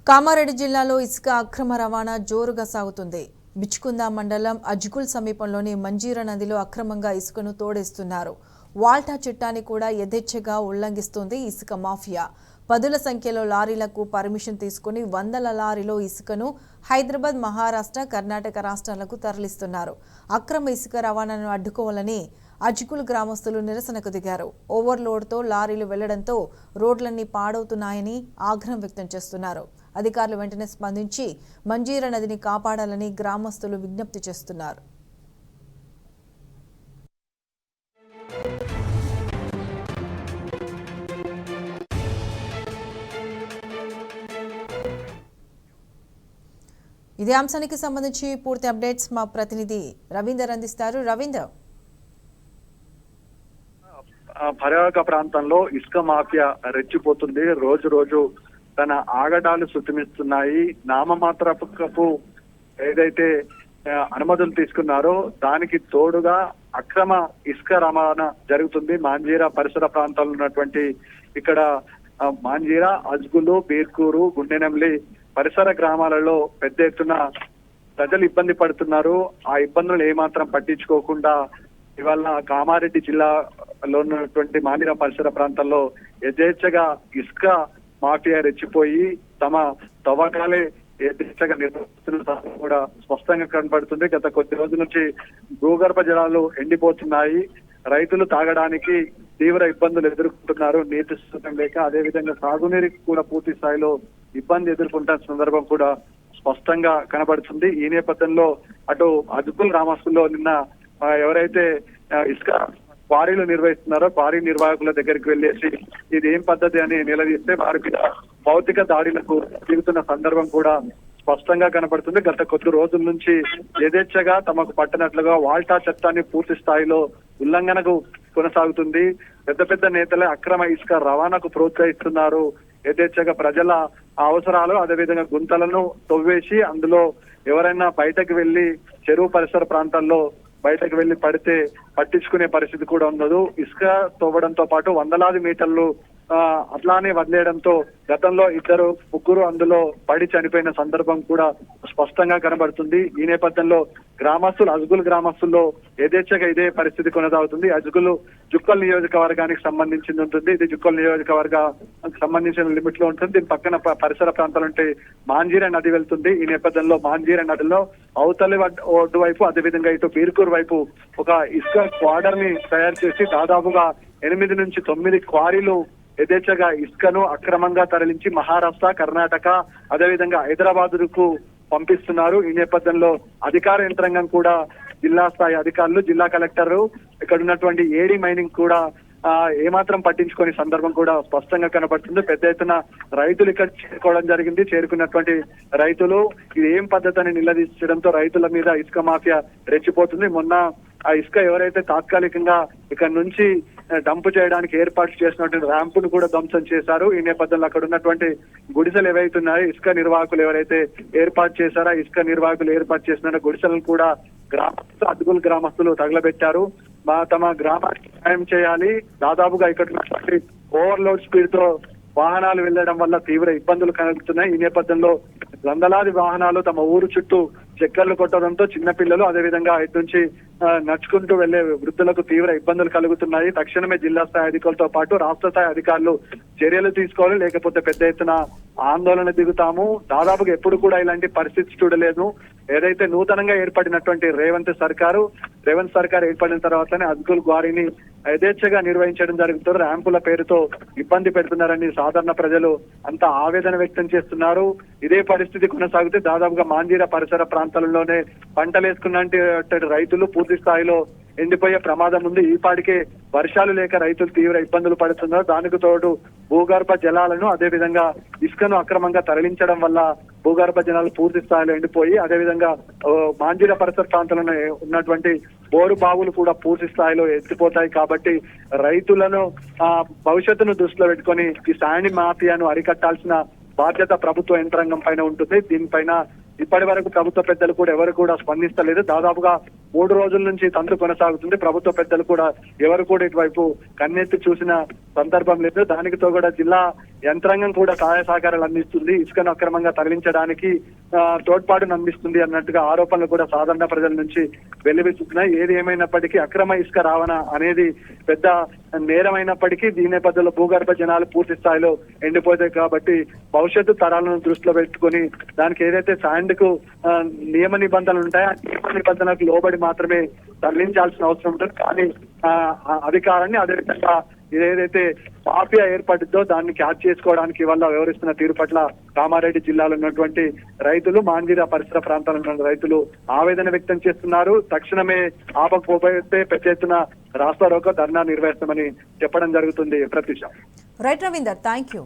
కామారెడ్డి జిల్లాలో ఇసుక అక్రమ రవాణా జోరుగా సాగుతుంది. బిచ్కుంద మండలం అజ్గుల్ సమీపంలోని మంజీరా నదిలో అక్రమంగా ఇసుకను తోడేస్తున్నారు. వాల్టా చట్టాన్ని కూడా యథేచ్ఛగా ఉల్లంఘిస్తుంది ఇసుక మాఫియా. పదుల సంఖ్యలో లారీలకు పర్మిషన్ తీసుకుని వందల లారీలో ఇసుకను హైదరాబాద్, మహారాష్ట్ర, కర్ణాటక రాష్ట్రాలకు తరలిస్తున్నారు. అక్రమ ఇసుక రవాణాను అడ్డుకోవాలని అజ్గుల్ గ్రామస్తులు నిరసనకు దిగారు. ఓవర్లోడ్తో లారీలు వెళ్లడంతో రోడ్లన్నీ పాడవుతున్నాయని ఆగ్రహం వ్యక్తం చేస్తున్నారు. అధికారులు వెంటనే స్పందించి మంజీరా నదిని కాపాడాలని గ్రామస్తులు విజ్ఞప్తి చేస్తున్నారు. ఇదే అంశానికి సంబంధించి పూర్తి అప్డేట్స్ మా ప్రతినిధి రవీందర్ అందిస్తారు. రవీందర్, పర్యాటక ప్రాంతంలో ఇసుక మాఫియా రెచ్చిపోతుంది. రోజు రోజు తన ఆగడాలు శృతిమిస్తున్నాయి. నామమాత్రపు ఏదైతే అనుమతులు తీసుకున్నారో దానికి తోడుగా అక్రమ ఇసుక రవాణా జరుగుతుంది. మాంజీరా పరిసర ప్రాంతాల్లో ఉన్నటువంటి ఇక్కడ మాంజీరా, అజ్గులు, బీర్కూరు, గుండెనెంలి పరిసర గ్రామాలలో పెద్ద ఎత్తున ప్రజలు ఇబ్బంది పడుతున్నారు. ఆ ఇబ్బందులు ఏమాత్రం పట్టించుకోకుండా ఇవాళ కామారెడ్డి జిల్లాలో ఉన్నటువంటి మాంజీరా పరిసర ప్రాంతాల్లో యథేచ్ఛగా ఇసుక మాఫియా రెచ్చిపోయి తమ తవ్వకాలే యథేచ్ఛగా నిర్వహిస్తున్న కూడా స్పష్టంగా కనబడుతుంది. గత కొద్ది రోజుల నుంచి భూగర్భ జలాలు ఎండిపోతున్నాయి. రైతులు తాగడానికి తీవ్ర ఇబ్బందులు ఎదుర్కొంటున్నారు. నీటి శుద్ధం లేక, అదేవిధంగా సాగునీరికి కూడా పూర్తి స్థాయిలో ఇబ్బంది ఎదుర్కొంటున్న సందర్భం కూడా స్పష్టంగా కనబడుతుంది. ఈ నేపథ్యంలో అటు అజ్గుల్ గ్రామస్తుల్లో నిన్న ఎవరైతే ఇసుక క్వారీలు నిర్వహిస్తున్నారో క్వారీ నిర్వాహకుల దగ్గరికి వెళ్ళేసి ఇది ఏం పద్ధతి అని నిలదీస్తే వారికి భౌతిక దాడులకు దిగుతున్న సందర్భం కూడా స్పష్టంగా కనబడుతుంది. గత కొద్ది రోజుల నుంచి యథేచ్ఛగా తమకు పట్టినట్లుగా వాల్టా చట్టాన్ని పూర్తి స్థాయిలో ఉల్లంఘనకు కొనసాగుతుంది. పెద్ద పెద్ద నేతలే అక్రమ ఇసుక రవాణాకు ప్రోత్సహిస్తున్నారు. యథేచ్ఛగా ప్రజల అవసరాలు, అదేవిధంగా గుంతలను తవ్వేసి అందులో ఎవరైనా బయటకు వెళ్లి చెరువు పరిసర ప్రాంతాల్లో బయటకు వెళ్లి పడితే పట్టించుకునే పరిస్థితి కూడా ఉండదు. ఇసుక తవ్వడంతో పాటు వందలాది మీటర్లు అట్లానే వదిలేయడంతో గతంలో ముగ్గురు అందులో పడి చనిపోయిన సందర్భం కూడా స్పష్టంగా కనబడుతుంది. ఈ నేపథ్యంలో అజ్గుల్ గ్రామస్తుల్లో యథేచ్ఛగా ఇదే పరిస్థితి కొనసాగుతుంది. అజ్గుల్ జుక్కల్ నియోజకవర్గానికి సంబంధించింది ఉంటుంది. ఇది జుక్కల్ నియోజకవర్గానికి సంబంధించిన లిమిట్ లో ఉంటుంది. దీని పక్కన పరిసర ప్రాంతాలు ఉంటే మాంజీరా నది వెళ్తుంది. ఈ నేపథ్యంలో మాంజీరా నదిలో అవతలి ఒడ్డు వైపు, అదేవిధంగా ఇటు బీర్కూర్ వైపు ఒక ఇసుక క్వాడర్ ని తయారు చేసి దాదాపుగా 8 నుంచి 9 క్వారీలు యథేచ్ఛగా ఇసుకను అక్రమంగా తరలించి మహారాష్ట్ర, కర్ణాటక, అదేవిధంగా హైదరాబాద్కు పంపిస్తున్నారు. ఈ నేపథ్యంలో అధికార యంత్రాంగం కూడా జిల్లా స్థాయి అధికారులు, జిల్లా కలెక్టర్, ఇక్కడ ఉన్నటువంటి ఏడీ మైనింగ్ కూడా ఏమాత్రం పట్టించుకునే సందర్భం కూడా స్పష్టంగా కనబడుతుంది. పెద్ద ఎత్తున రైతులు ఇక్కడ చేరుకోవడం జరిగింది. చేరుకున్నటువంటి రైతులు ఇది ఏం పద్ధతి అని నిలదీసడంతో రైతుల మీద ఇసుక మాఫియా రెచ్చిపోతుంది. మొన్న ఆ ఇసుక ఎవరైతే తాత్కాలికంగా ఇక్కడ నుంచి డంప్ చేయడానికి ఏర్పాటు చేసినటువంటి ర్యాంపును కూడా ధ్వంసం చేశారు. ఈ నేపథ్యంలో అక్కడ ఉన్నటువంటి గుడిసెలు ఏవైతున్నాయో ఇసుక నిర్వాహకులు ఎవరైతే ఏర్పాటు చేశారో ఇసుక నిర్వాహకులు ఏర్పాటు చేసిన గుడిసెలను కూడా అజ్గుల్ గ్రామస్తులు తగలబెట్టారు. తమ గ్రామానికి సహాయం చేయాలి. దాదాపుగా ఇక్కడ ఓవర్లోడ్ స్పీడ్ తో వాహనాలు వెళ్లడం వల్ల తీవ్ర ఇబ్బందులు కలుగుతున్నాయి. ఈ నేపథ్యంలో వందలాది వాహనాలు తమ ఊరు చుట్టూ చక్కర్లు కొట్టడంతో చిన్నపిల్లలు, అదేవిధంగా ఇటు నుంచి నడుచుకుంటూ వెళ్లే వృద్ధులకు తీవ్ర ఇబ్బందులు కలుగుతున్నాయి. తక్షణమే జిల్లా స్థాయి అధికారులతో పాటు రాష్ట్ర స్థాయి అధికారులు చర్యలు తీసుకోవాలి, లేకపోతే పెద్ద ఎత్తున ఆందోళన దిగుతాము. దాదాపుగా ఎప్పుడు కూడా ఇలాంటి పరిస్థితి చూడలేదు. ఏదైతే నూతనంగా ఏర్పడినటువంటి రేవంత్ సర్కార్ ఏర్పడిన తర్వాతనే అజ్గుల్ క్వారీని యథేచ్ఛగా నిర్వహించడం జరుగుతుంది. ర్యాంపుల పేరుతో ఇబ్బంది పెడుతున్నారని సాధారణ ప్రజలు అంతా ఆవేదన వ్యక్తం చేస్తున్నారు. ఇదే పరిస్థితి కొనసాగితే దాదాపుగా మాంజీరా పరిసర ప్రాంతాలలోనే పంటలు వేసుకున్న రైతులు పూర్తి స్థాయిలో ఎండిపోయే ప్రమాదం ఉంది. ఈపాటికే వర్షాలు లేక రైతులు తీవ్ర ఇబ్బందులు పడుతున్నారు. దానికి తోడు భూగర్భ జలాలను, అదేవిధంగా ఇసుకను అక్రమంగా తరలించడం వల్ల భూగర్భ జలాలు పూర్తి స్థాయిలో ఎండిపోయి, అదేవిధంగా మాంజీరా పరిసర ప్రాంతాలలో ఉన్నటువంటి బోరు బావులు కూడా పూర్తి స్థాయిలో ఎత్తిపోతాయి. కాబట్టి రైతులను భవిష్యత్తును దృష్టిలో పెట్టుకొని ఈ శాండ్ మాఫియాను అరికట్టాల్సిన బాధ్యత ప్రభుత్వ యంత్రాంగం పైన ఉంటుంది. దీనిపైన ఇప్పటి వరకు ప్రభుత్వ పెద్దలు కూడా ఎవరు కూడా స్పందిస్తలేదు. దాదాపుగా 3 రోజుల నుంచి తంతు కొనసాగుతుంది. ప్రభుత్వ పెద్దలు కూడా ఎవరు కూడా ఇటువైపు కన్నెత్తి చూసిన సందర్భం లేదు. దానితో కూడా జిల్లా యంత్రాంగం కూడా సహాయ సహకారాలు అందిస్తుంది, ఇసుకను అక్రమంగా తరలించడానికి తోడ్పాటును అందిస్తుంది అన్నట్టుగా ఆరోపణలు కూడా సాధారణ ప్రజల నుంచి వెల్లువెత్తుతున్నాయి. ఏది ఏమైనప్పటికీ అక్రమ ఇసుక రవాణా అనేది పెద్ద నేరమైనప్పటికీ దీని నేపథ్యంలో భూగర్భ జనాలు పూర్తి స్థాయిలో ఎండిపోతాయి కాబట్టి భవిష్యత్తు తరాలను దృష్టిలో పెట్టుకుని దానికి ఏదైతే శాండ్ కు నియమ నిబంధనలు ఉంటాయో ఆ నియమ నిబంధనలకు లోబడి మాత్రమే తరలించాల్సిన అవసరం ఉంటుంది. కానీ అధికారాన్ని అదేవిధంగా ఏదైతే మాఫియా ఏర్పడిందో దాన్ని క్యాచ్ చేసుకోవడానికి వల్ల వ్యవహరిస్తున్న తీరు పట్ల కామారెడ్డి జిల్లాలో ఉన్నటువంటి రైతులు, మాంజీరా పరిసర ప్రాంతాల్లో ఉన్న రైతులు ఆవేదన వ్యక్తం చేస్తున్నారు. తక్షణమే ఆపకపోతే పెద్ద ఎత్తున రాస్తా రోకో ధర్నా నిర్వహిస్తామని చెప్పడం జరుగుతుంది. Pratyusha. Right Ravinder, thank you.